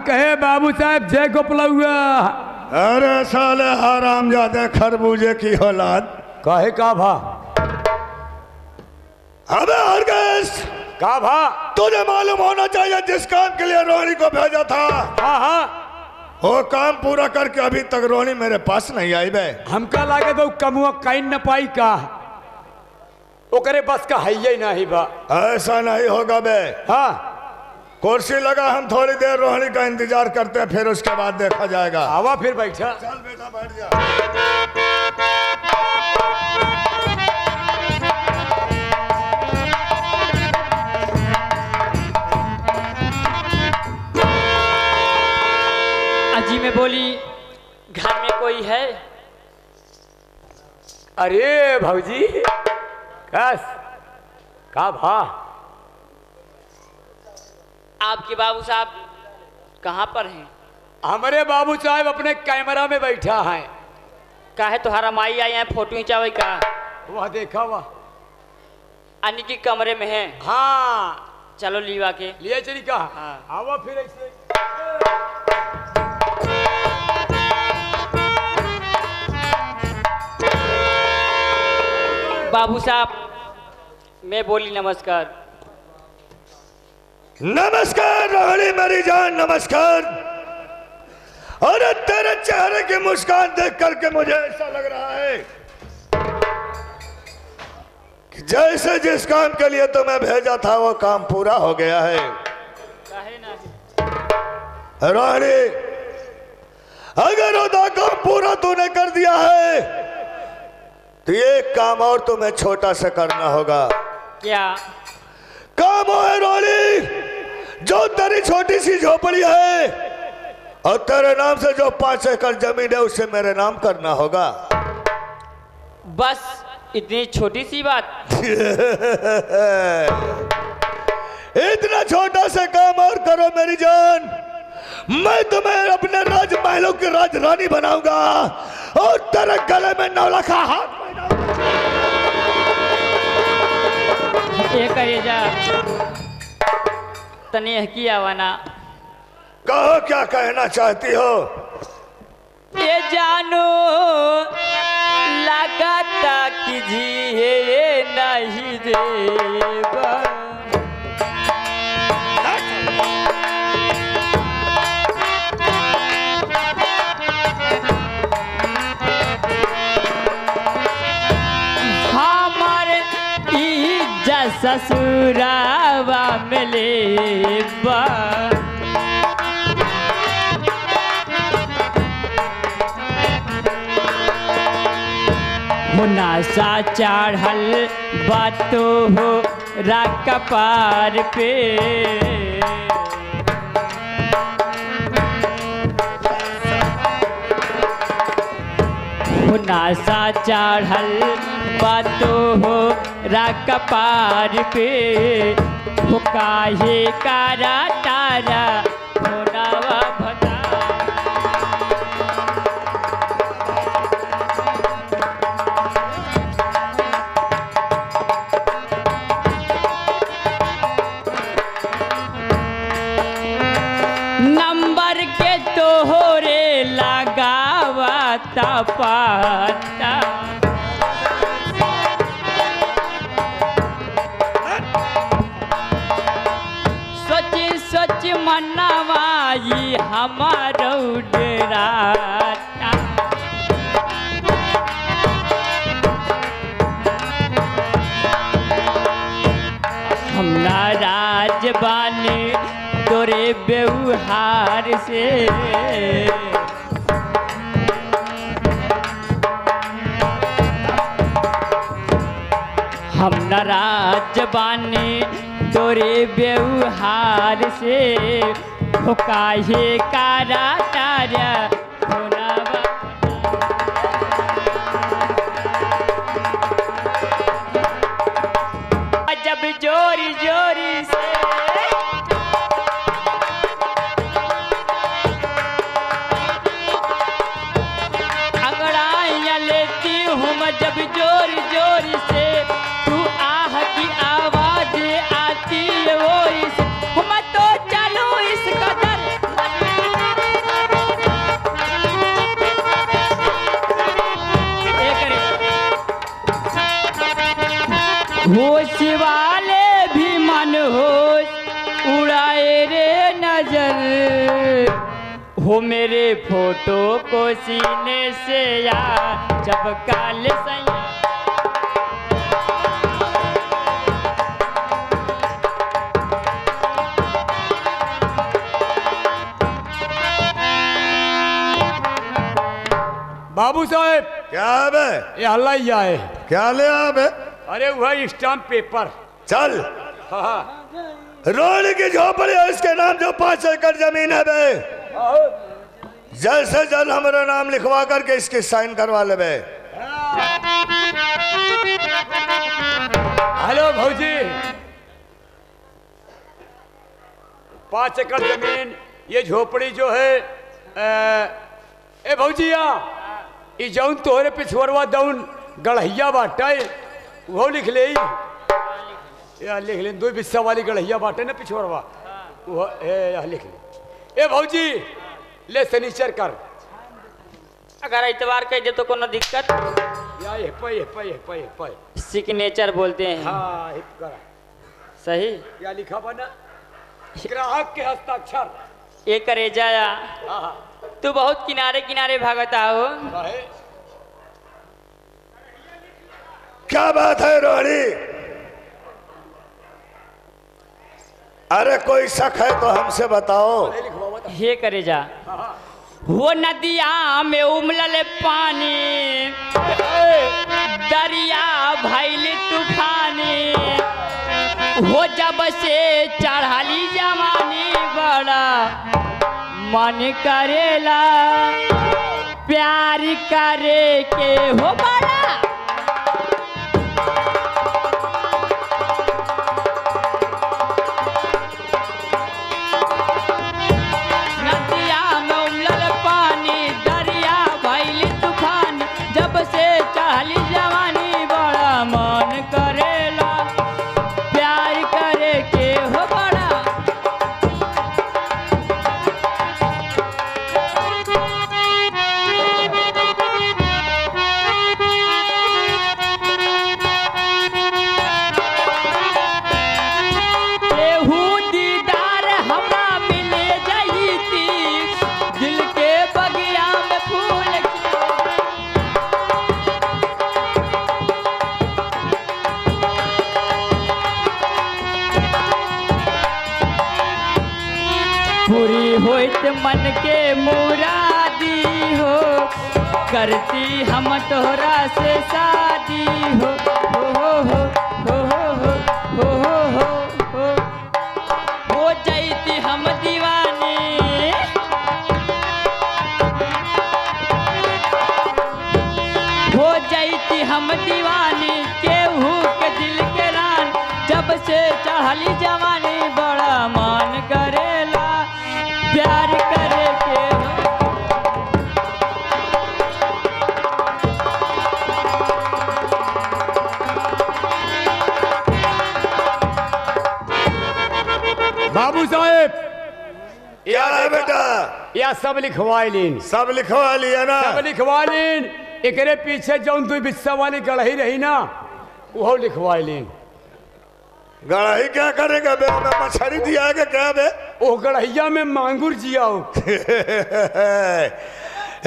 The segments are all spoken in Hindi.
कहे बाबू साहब जय गोपलौआ। अरे साले हराम जाते खरबूजे की औलाद। कहे का भा? अबे हरगेश का भा? तुझे मालूम होना चाहिए जिस काम के लिए रोहिणी को भेजा था, हाँ हाँ, वो काम पूरा करके अभी तक रोहिणी मेरे पास नहीं आई बे। हमका लागे तो कमुआ काइन न पाई का, ओकरे बस का है ही नहीं बा। ऐसा नहीं होगा बे। हाँ, कुर्सी लगा, हम थोड़ी देर रोहिणी का इंतजार करते हैं, फिर उसके बाद देखा जाएगा। आवा फिर बैठा। चल बेटा बैठ जा। अजी में बोली, घर में कोई है? अरे भौजी कस का भा? आपके बाबू साहब कहाँ पर हैं? हमारे बाबू साहब अपने कैमरा में बैठा है। काहे तुम्हारा माई आई है फोटो खिंचावे का? वह देखा वह। अन्य के कमरे में है। हाँ, चलो लीवा के लिए चली का। हाँ। आवा फिर ऐसे। बाबू साहब मैं बोली नमस्कार। नमस्कार रोहिणी मेरी जान, नमस्कार। अरे तेरे चेहरे की मुस्कान देख करके मुझे ऐसा लग रहा है कि जैसे जिस काम के लिए तुम्हें भेजा था वो काम पूरा हो गया है। काहे नहीं? रोहिणी, अगर वो काम पूरा तूने कर दिया है तो एक काम और तुम्हें छोटा सा करना होगा। क्या काम वो है रोहिणी, जो तेरी छोटी सी झोपड़ी है और तेरे नाम से जो 5 एकड़ जमीन है उसे मेरे नाम करना होगा। बस इतनी छोटी सी बात? इतना छोटा सा काम और करो मेरी जान, मैं तुम्हें अपने राजमहलों की राजरानी बनाऊंगा और तेरे गले में 9 लाख हाथ जा तने किया वना। कहो क्या कहना चाहती हो? ये जानो लगाता कि जिए नहीं देगा। हमारे इज्जत ससुरावा मिले बा, मुनासा चढ़ल बातो हो कपार पे, मुनासा चढ़ल बातो हो कपार पे, हो काहे कारा तारा होनावा भता। नंबर के तोहरे लगावा पाता, सोच सोच मनवाई हमारो डराता। हम नाराज बानी तोरे व्यवहार से, हम नाराज बानी तोरे व्यवहार से, हो काहे कारा तारा होनावा। जब जोरी जोरी से अंगड़ाइयाँ लेती हूँ मैं, जब जोरी जोरी से तू आह की आवाज आती है वो इस, मैं तो चलूँ इस कदर होश वाले भी मन होश उड़ाए रे नजर, हो मेरे फोटो को सीने से यार जब काल सैया। बाबू साहेब क्या है बे? ये हल्ला ही आए। क्या ले आ बे? अरे वह स्टाम्प पेपर। चल हाँ रोड की झोपड़ी है, इसके नाम जो 5 एकड़ जमीन है बे, जल्द से जल्द हमारा नाम लिखवा करके इसकी साइन करवा ले बे। हेलो भौजी, 5 एकड़ जमीन, ये झोपड़ी जो है ए भौजिया, ई जौन तोहरे पिछवरवा दौन गढ़ैया बाटे वो लिख ले। या लिख ले, 2 बिस्सा वाली गढ़ैया बाटे ना पिछवरवा, वो ए लिख ले। ए भौजी ले सनीचर कर। अगर इतवार कह दे तो कोनो दिक्कत? या ये पे सिग्नेचर बोलते हैं। हाँ हिप करा सही। या लिखा बना ग्राहक के हस्ताक्षर। ये करे जाया हाँ तू बहुत किनारे किनारे भागता हो। काहे? क्या बात है रोहड़ी? अरे कोई शक है तो हमसे बताओ। हे करे जा, वो नदिया में उमलल पानी, दरिया भइल तूफानी, हो जब से चढ़ाली जवानी बड़ा मन करेला प्यार करे के हो बड़ा। नदिया में उमलल पानी, दरिया भइल तूफान, जब से चढ़ली जवानी बड़ा मन करेला प्यार करे के हो बड़ा। केहू दीदार हमरा मिले जईती, दिल के बगिया में फूल पूरी होइत मन के मुरादी हो, करती हम तोहरा से शादी हो। हो हो हो हो हो हो हो हो जाती हम दीवानी, हो जाती हम दीवानी, केहू के दिल के रान, जब से चढ़ली जवानी बड़ा मन करेला प्यार करे के। बाबू साहेब क्या है बेटा? या सब लिखवाई लीन, सब लिखवा लिया ना? सब लिखवा लीन। एकरे पीछे जौन 2 बिस्सा वाली गढ़ही रही ना वो लिखवाई लीन। गढ़ाई क्या करेगा बे? हमें मछली दिया है क्या बे? ओ गढ़ैया में मांगुर जियाओ।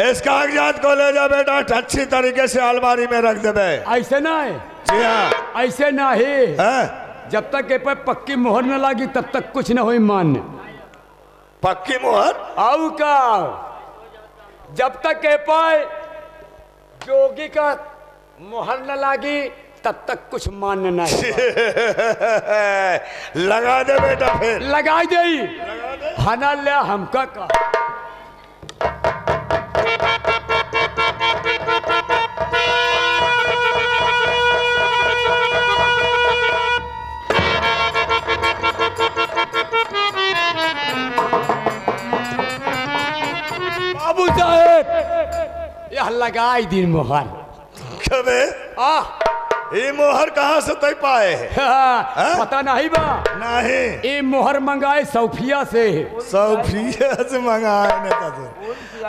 इस कागजात को ले जा बेटा, अच्छी तरीके से अलमारी में रख दे बे। ऐसे ना है, जी हाँ। ऐसे ना है। हैं? जब तक ए पे पक्की मोहर न लागी तब तक कुछ न होई मान्य। पक्की मोहर? आऊ का जब तक ए पाए जोगी का मोहर न लागी तब तक कुछ मान्य नहीं। लगा दे बेटा फिर। लगा दे हना ले हमका का। बाबू साहेब यह लगाई दिन मोहर। कबे? ये मोहर कहाँ से तय पाए है? पता नहीं बा। नहीं, ये मोहर मंगाए सौफिया से। सऊफिया से मंगाए नेता से।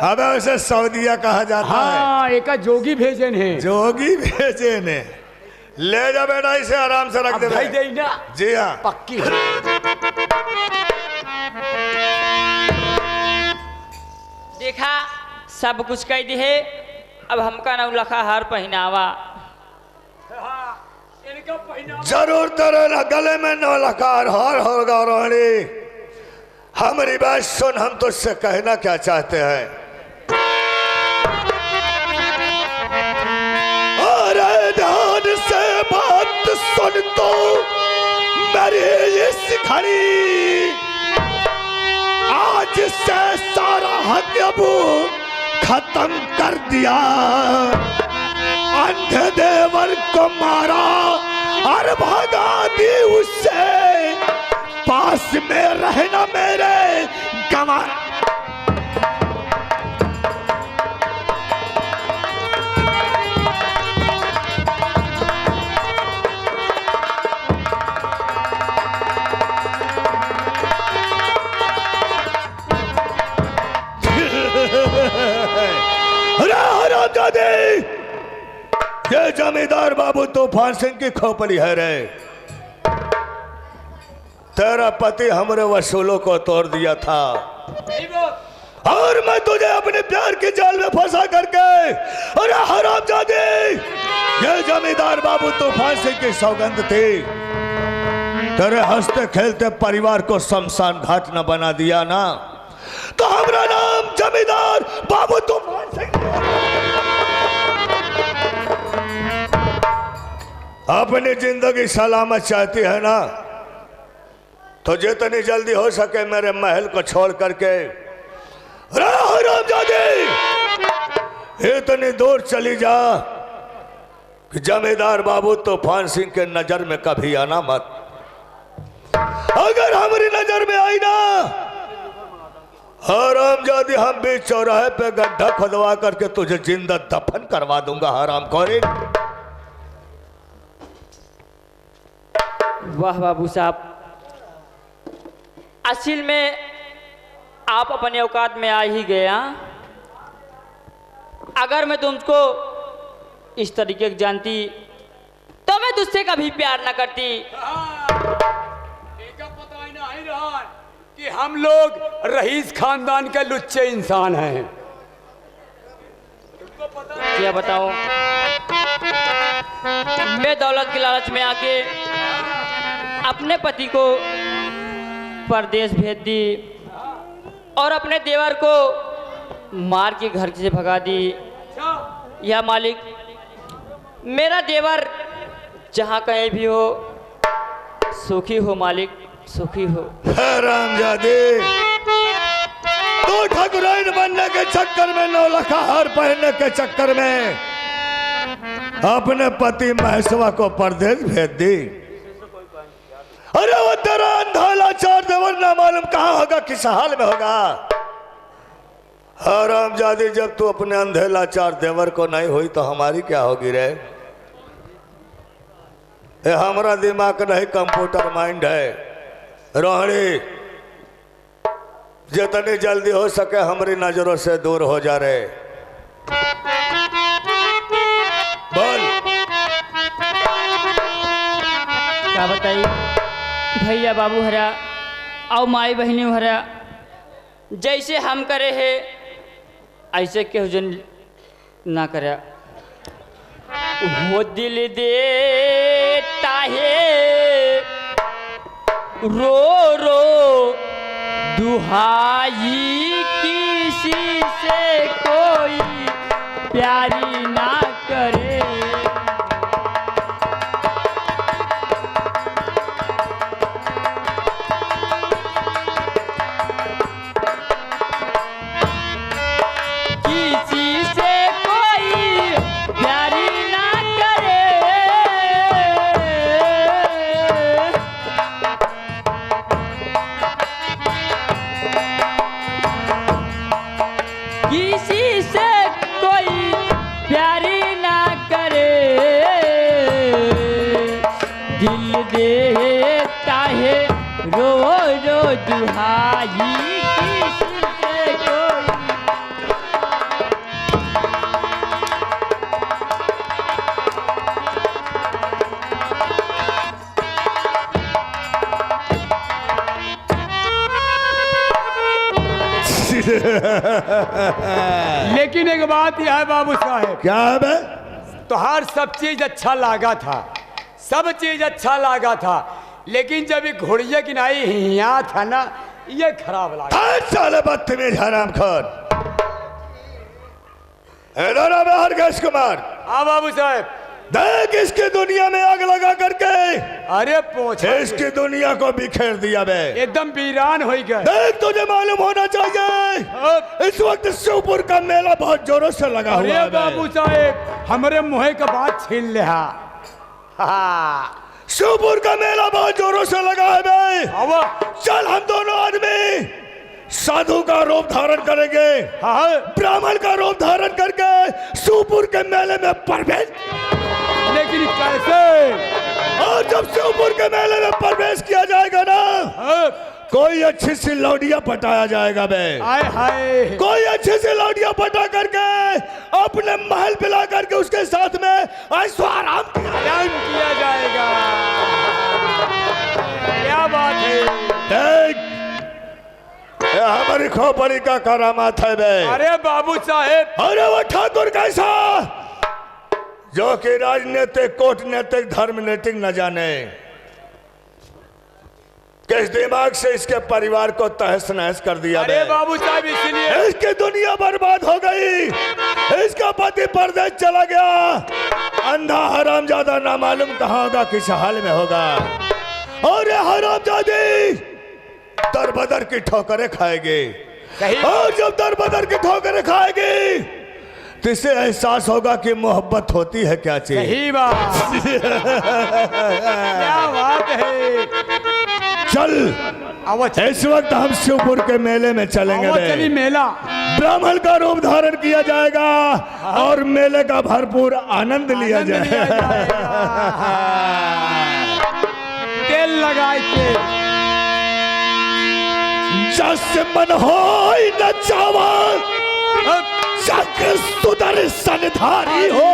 अबे उसे सऊदिया कहा जाता है। हाँ एक जोगी भेजन है। जोगी भेजे ने। ले जा बेटा, इसे आराम से रख अब दे। भाई दे ना, जी हाँ। पक्की है। देखा सब कुछ कह दी है, अब हमका नौलखा हार पहनावा। हाँ, इनका पहनावा जरूर तेरे ना गले में नौलखार हार होगा रोहिणी। हमारी बात सुन, हम तुझसे कहना क्या चाहते हैं। अरे ध्यान से बात सुन तो मेरी इस घड़ी, आज से सारा हक अब खत्म कर दिया। अंधे देवर को मारा और भगा दी उससे, पास में रहना मेरे गंवार। ये जमींदार बाबू तूफान सिंह की खोपड़ी है रे। तेरा पति हमरे वसूलों को तोड़ दिया था और मैं तुझे अपने प्यार की जाल में फंसा करके, अरे हरामजादे, ये जमींदार बाबू तूफान सिंह की सौगंध थी। तेरे हंसते खेलते परिवार को शमशान घाट न बना दिया ना, तो हमारा नाम जमींदार बाबू तूफान सिंह। अपनी जिंदगी सलामत चाहती है ना, तो जितनी जल्दी हो सके मेरे महल को छोड़ करके इतनी दूर चली जा कि जमींदार बाबू तूफान सिंह के नजर में कभी आना मत। अगर हमारी नजर में आई ना, हरामजादी, हम बीच चौराहे पे गड्ढा खुदवा करके तुझे जिंदा दफन करवा दूंगा। हरामखोरी। वाह बाबू साहब, असल में आप अपने औकात में आ ही गए। अगर मैं तुमको इस तरीके की जानती तो मैं तुझसे कभी प्यार न करती। इनका पता ही नहीं रहा कि हम लोग रईस खानदान के लुच्चे इंसान हैं। क्या बताऊं, मैं दौलत के लालच में आके अपने पति को परदेश भेज दी और अपने देवर को मार के घर से भगा दी। या मालिक, मेरा देवर जहाँ कहीं भी हो सुखी हो मालिक, सुखी हो। हरामजादी, तू ठकुराइन बनने के चक्कर में, नौलखा हार पहनने के चक्कर में अपने पति महेशवा को परदेश भेज दी। अरे वो तेरा अंधा लाचार देवर ना मालूम कहाँ होगा, किस हाल में होगा। हरामजादी, जब तू अपने अंधे लाचार देवर को नहीं हुई तो हमारी क्या होगी रे। ये हमारा दिमाग नहीं, कंप्यूटर माइंड है। रोहिणी, जितनी जल्दी हो सके हमारी नजरों से दूर हो जा रहे। बोल। क्या बताइए भैया बाबू हरा और माई बहनी हरा, जैसे हम करे है ऐसे केहू जन ना करे। वो दिल देता है रो रो दुहाई, किसी से कोई प्यारी ना करे। किसी से कोई प्यारी ना करे, किसी से कोई प्यारी ना करे। दिल देता है रो रो दुहाई, किसी से कोई। लेकिन एक बात यह है बाबू साहेब, क्या है बे? तोहार सब चीज अच्छा लागा था, सब चीज अच्छा लागा था, लेकिन जब ये घोड़िया किनाई यहाँ था ना, ये खराब लगा। साले बदतमीज हरामखोर। हर गैस कुमार, हाँ बाबू साहेब। देख इसकी दुनिया में आग लगा करके अरे पूछ, इसकी दुनिया को बिखेर दिया बे। एकदम वीरान हो गए। देख तुझे मालूम होना चाहिए इस वक्त शिवपुर का मेला बहुत जोरों से लगा हुआ अरे है बाबू साहेब, हमारे मुँह का बात छीन ले। हाँ शिवपुर का मेला बहुत जोरों से लगा है बे। अब चल हम दोनों आदमी साधु का रूप धारण करेंगे, हाँ ब्राह्मण का रूप धारण करके शिवपुर के मेले में प्रवेश। लेकिन कैसे? और जब शिवपुर के मेले में प्रवेश किया जाएगा ना, हाँ, कोई अच्छी सी लौडिया पटाया जाएगा बे। आय हाय, कोई अच्छी सी लौडिया पटा करके अपने महल पे ला करके उसके साथ में ऐशो आराम किया जाएगा। क्या बात है? देख ये हमारी खोपड़ी का करामात है बे। अरे बाबू साहेब, अरे वो ठाकुर कैसा जो कि राजनीतिक कूटनीतिक धर्मनीतिक न जाने, किस दिमाग से इसके परिवार को तहस नहस कर दिया। अरे बाबू साहब, इसलिए इसकी दुनिया बर्बाद हो गई, इसका पति परदेश चला गया, अंधा हरामजादा ना मालूम कहाँ होगा, किस हाल में होगा। और ये हरामजादी दर बदर की ठोकरें खाएगी, और जब दर बदर की ठोकरें खाएगी तो इसे एहसास होगा कि मोहब्बत होती है क्या चीज। सही बात। क्या बात है? चल इस वक्त हम शिवपुर के मेले में चलेंगे बे। चली मेला, ब्राह्मण का रूप धारण किया जाएगा और मेले का भरपूर आनंद लिया जाएगा। तेल लगाए के जस मन हो न चावा चक्र सुदर्शन धारी हो।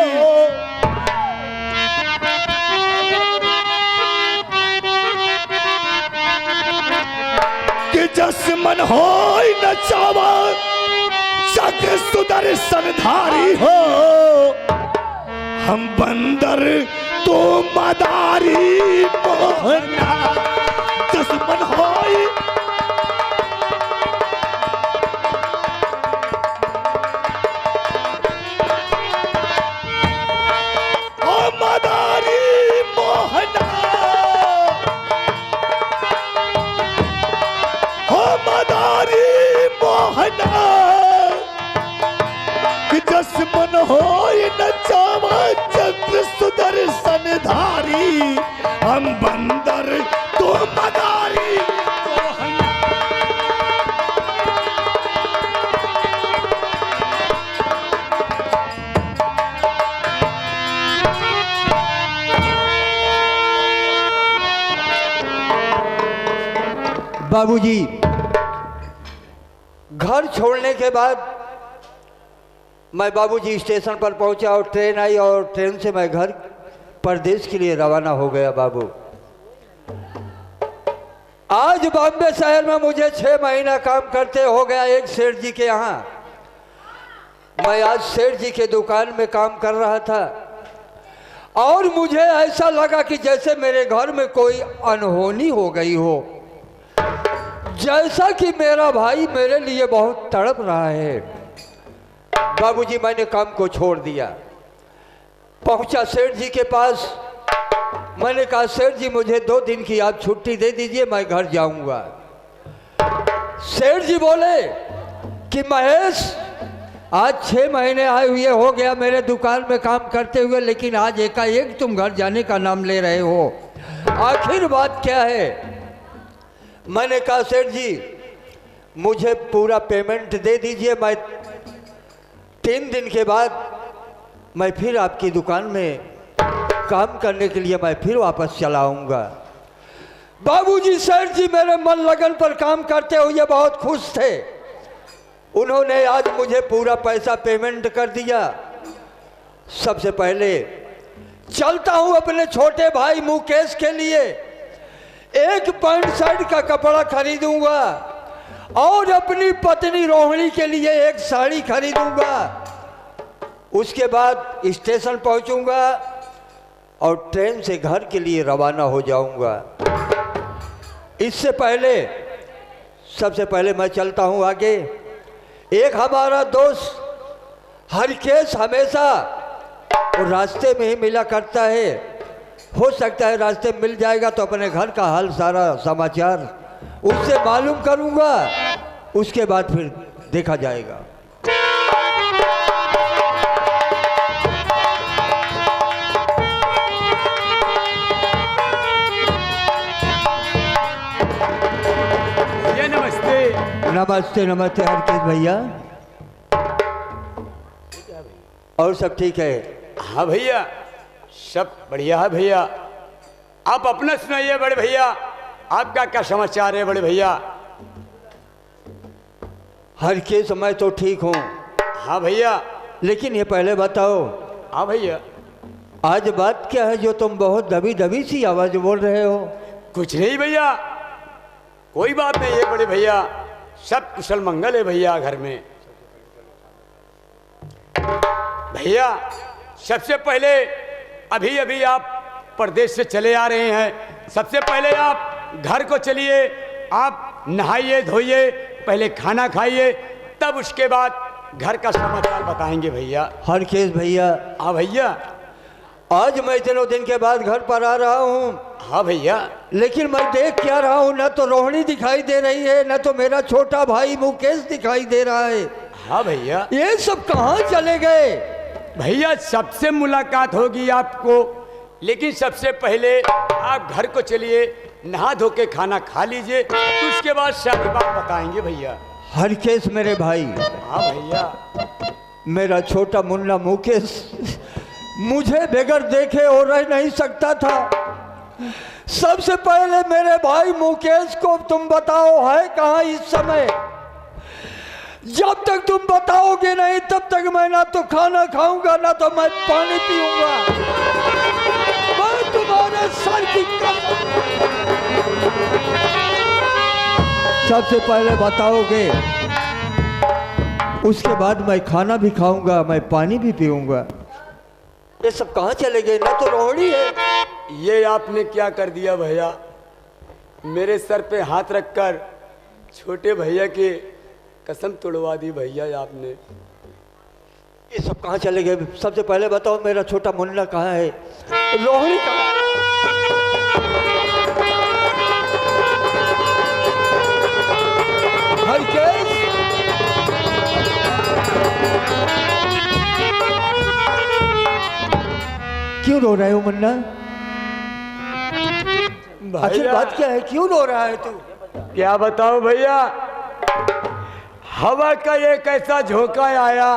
कि जस मन हो न चावा चक्र सुदर्शन धारी हो। हम बंदर तो मदारी मोहना जस मन हो। जस मन हो न चावा चक्र सुदर्शन धारी। हम बंदर तो मदारी। बाबूजी, घर छोड़ने के बाद मैं बाबूजी स्टेशन पर पहुंचा और ट्रेन आई और ट्रेन से मैं घर परदेश के लिए रवाना हो गया। बाबू, आज बॉम्बे शहर में मुझे 6 महीना काम करते हो गया एक सेठ जी के यहाँ। मैं आज सेठ जी के दुकान में काम कर रहा था और मुझे ऐसा लगा कि जैसे मेरे घर में कोई अनहोनी हो गई हो, जैसा कि मेरा भाई मेरे लिए बहुत तड़प रहा है। बाबूजी, मैंने काम को छोड़ दिया, पहुंचा सेठ जी के पास। मैंने कहा, सेठ जी मुझे 2 दिन की आप छुट्टी दे दीजिए, मैं घर जाऊंगा। सेठ जी बोले कि महेश, आज 6 महीने आए हुए हो गया मेरे दुकान में काम करते हुए, लेकिन आज एकाएक तुम घर जाने का नाम ले रहे हो, आखिर बात क्या है? मैंने कहा, सेठ जी मुझे पूरा पेमेंट दे दीजिए, मैं 3 दिन के बाद मैं फिर आपकी दुकान में काम करने के लिए मैं फिर वापस चला आऊँगा। बाबूजी, सेठ जी मेरे मन लगन पर काम करते हुए बहुत खुश थे। उन्होंने आज मुझे पूरा पैसा पेमेंट कर दिया। सबसे पहले चलता हूँ अपने छोटे भाई मुकेश के लिए एक पैंट शर्ट का कपड़ा खरीदूंगा और अपनी पत्नी रोहिणी के लिए एक साड़ी खरीदूंगा। उसके बाद स्टेशन पहुंचूंगा और ट्रेन से घर के लिए रवाना हो जाऊंगा। इससे पहले सबसे पहले मैं चलता हूं आगे। एक हमारा दोस्त हरकेश हमेशा वो रास्ते में ही मिला करता है। हो सकता है रास्ते में मिल जाएगा तो अपने घर का हाल सारा समाचार उससे मालूम करूंगा। उसके बाद फिर देखा जाएगा। ये नमस्ते। नमस्ते नमस्ते हरकेश भैया। और सब ठीक है? हाँ भैया, सब बढ़िया है भैया। आप अपना सुनाइए बड़े भैया, आपका क्या समाचार है बड़े भैया? हरकेश मैं तो ठीक हूँ। हाँ भैया। लेकिन ये पहले बताओ, हाँ भैया। आज बात क्या है जो तुम बहुत दबी दबी सी आवाज बोल रहे हो? कुछ नहीं भैया, कोई बात नहीं है बड़े भैया, सब कुशल मंगल है भैया घर में। भैया सबसे पहले अभी अभी आप परदेश से चले आ रहे हैं। सबसे पहले आप घर को चलिए, आप नहाइए धोइए, पहले खाना खाइए, तब उसके बाद घर का समाचार बताएंगे भैया। हरकेश भैया। हाँ भैया। आज मैं इतने दिन के बाद घर पर आ रहा हूँ। हाँ भैया। लेकिन मैं देख क्या रहा हूँ, न तो रोहिणी दिखाई दे रही है, न तो मेरा छोटा भाई मुकेश दिखाई दे रहा है। हाँ भैया। ये सब कहाँ चले गए? भैया सबसे मुलाकात होगी आपको, लेकिन सबसे पहले आप घर को चलिए, नहा धो के खाना खा लीजिए, तो उसके बाद सारी बात बताएंगे भैया। हरकेश मेरे भाई। हाँ भैया। मेरा छोटा मुन्ना मुकेश मुझे बगैर देखे और रह नहीं सकता था। सबसे पहले मेरे भाई मुकेश को तुम बताओ है कहाँ इस समय। जब तक तुम बताओगे नहीं तब तक मैं ना तो खाना खाऊंगा ना तो मैं पानी पीऊंगा। मैं तुम्हारे सर की कसम। सबसे पहले बताओगे, उसके बाद मैं खाना भी खाऊंगा, मैं पानी भी पीऊंगा। ये सब कहाँ चले गए? ना तो रोहिणी है। ये आपने क्या कर दिया भैया? मेरे सर पे हाथ रखकर छोटे भैया की कसम तोड़वा दी भैया आपने। ये सब कहाँ चले गए? सबसे पहले बताओ मेरा छोटा मुन्ना कहाँ है? रोहिणी कहाँ है? हरकेश क्यों रो रहे हो मुन्ना? आखिर बात क्या है? क्यों रो रहा है तू? क्या बताओ भैया, हवा का एक ऐसा झोंका आया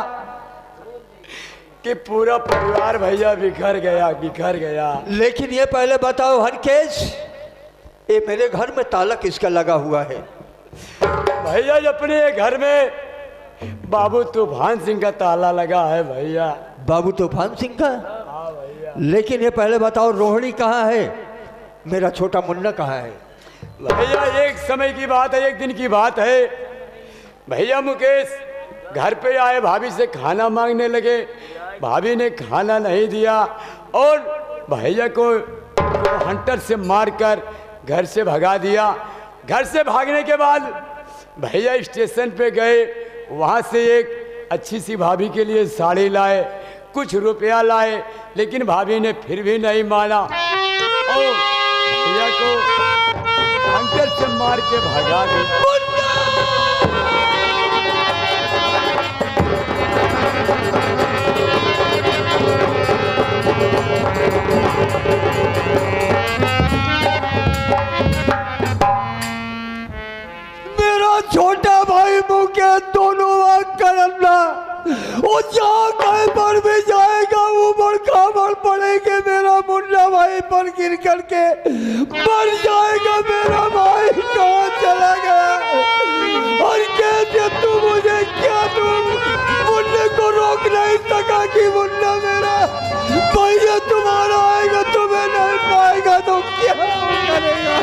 कि पूरा परिवार भैया बिखर गया, बिखर गया। लेकिन ये पहले बताओ हरकेश, ये मेरे घर में ताला किसका लगा हुआ है? भैया अपने घर में बाबू तूफान सिंह का ताला लगा है भैया। बाबू तूफान सिंह का? हाँ भैया। लेकिन ये पहले बताओ रोहिणी कहाँ है? मेरा छोटा मुन्ना कहाँ है? भैया एक समय की बात है, एक दिन की बात है। भैया मुकेश घर पे आए, भाभी से खाना मांगने लगे। भाभी ने खाना नहीं दिया और भैया को हंटर से मारकर घर से भगा दिया। घर से भागने के बाद भैया स्टेशन पे गए, वहाँ से एक अच्छी सी भाभी के लिए साड़ी लाए, कुछ रुपया लाए, लेकिन भाभी ने फिर भी नहीं माना और भैया को हंटर से मार के भगा दिया। मेरा छोटा भाई मुकेश दोनों आँख का अंधा, वो जहाँ कहीं पर भी जाएगा वो बड़का बड़ पड़ेगा। मेरा मुन्ना भाई पर गिर करके मर जाएगा। मेरा भाई कहाँ चला गया? और कैसे तू मुझे क्या तू मुन्ने को रोक नहीं सका कि मुन्ना मेरा भैया तुम्हारा आएगा, तुम्हें नहीं पाएगा तो क्या करेगा?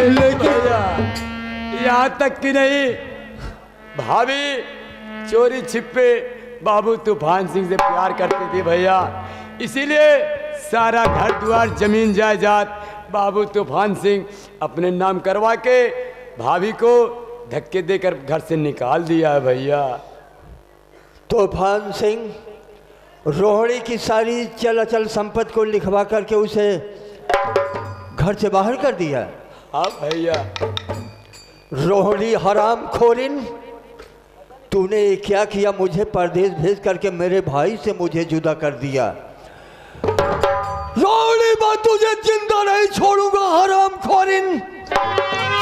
लेकिन यहाँ तक कि नहीं, भाभी चोरी छिपे बाबू तूफान सिंह से प्यार करती थी भैया, इसीलिए सारा घर द्वार जमीन जायदाद बाबू तूफान सिंह अपने नाम करवा के भाभी को धक्के देकर घर से निकाल दिया है भैया। तूफान सिंह रोहिणी की सारी चल अचल संपत्ति को लिखवा करके उसे घर से बाहर कर दिया। हाँ भैया। रोहिणी हराम खोरिन, तूने ये क्या किया? मुझे परदेश भेज करके मेरे भाई से मुझे जुदा कर दिया। रोहिणी मैं तुझे जिंदा नहीं छोड़ूंगा हराम खोरिन।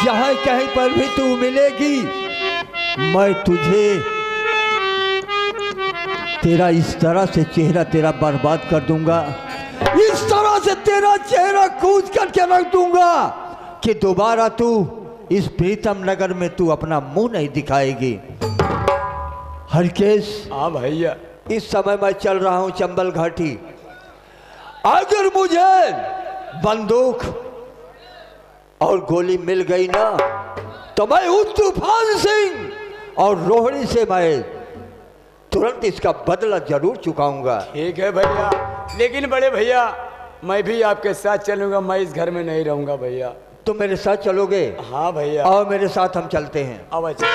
जहां कहीं पर भी तू मिलेगी मैं तुझे तेरा इस तरह से चेहरा तेरा बर्बाद कर दूंगा, इस तरह से तेरा चेहरा कूच करके रख दूंगा कि दोबारा तू इस प्रीतम नगर में तू अपना मुंह नहीं दिखाएगी। हरकेश, हाँ भैया। इस समय मैं चल रहा हूं चंबल घाटी। अगर मुझे बंदूक और गोली मिल गई ना तो मैं उस तूफान सिंह और रोहिणी से मैं तुरंत इसका बदला जरूर चुकाऊंगा। ठीक है भैया, लेकिन बड़े भैया मैं भी आपके साथ चलूंगा, मैं इस घर में नहीं रहूंगा भैया। तुम मेरे साथ चलोगे? हाँ भैया। आओ मेरे साथ हम चलते हैं। अब अच्छा।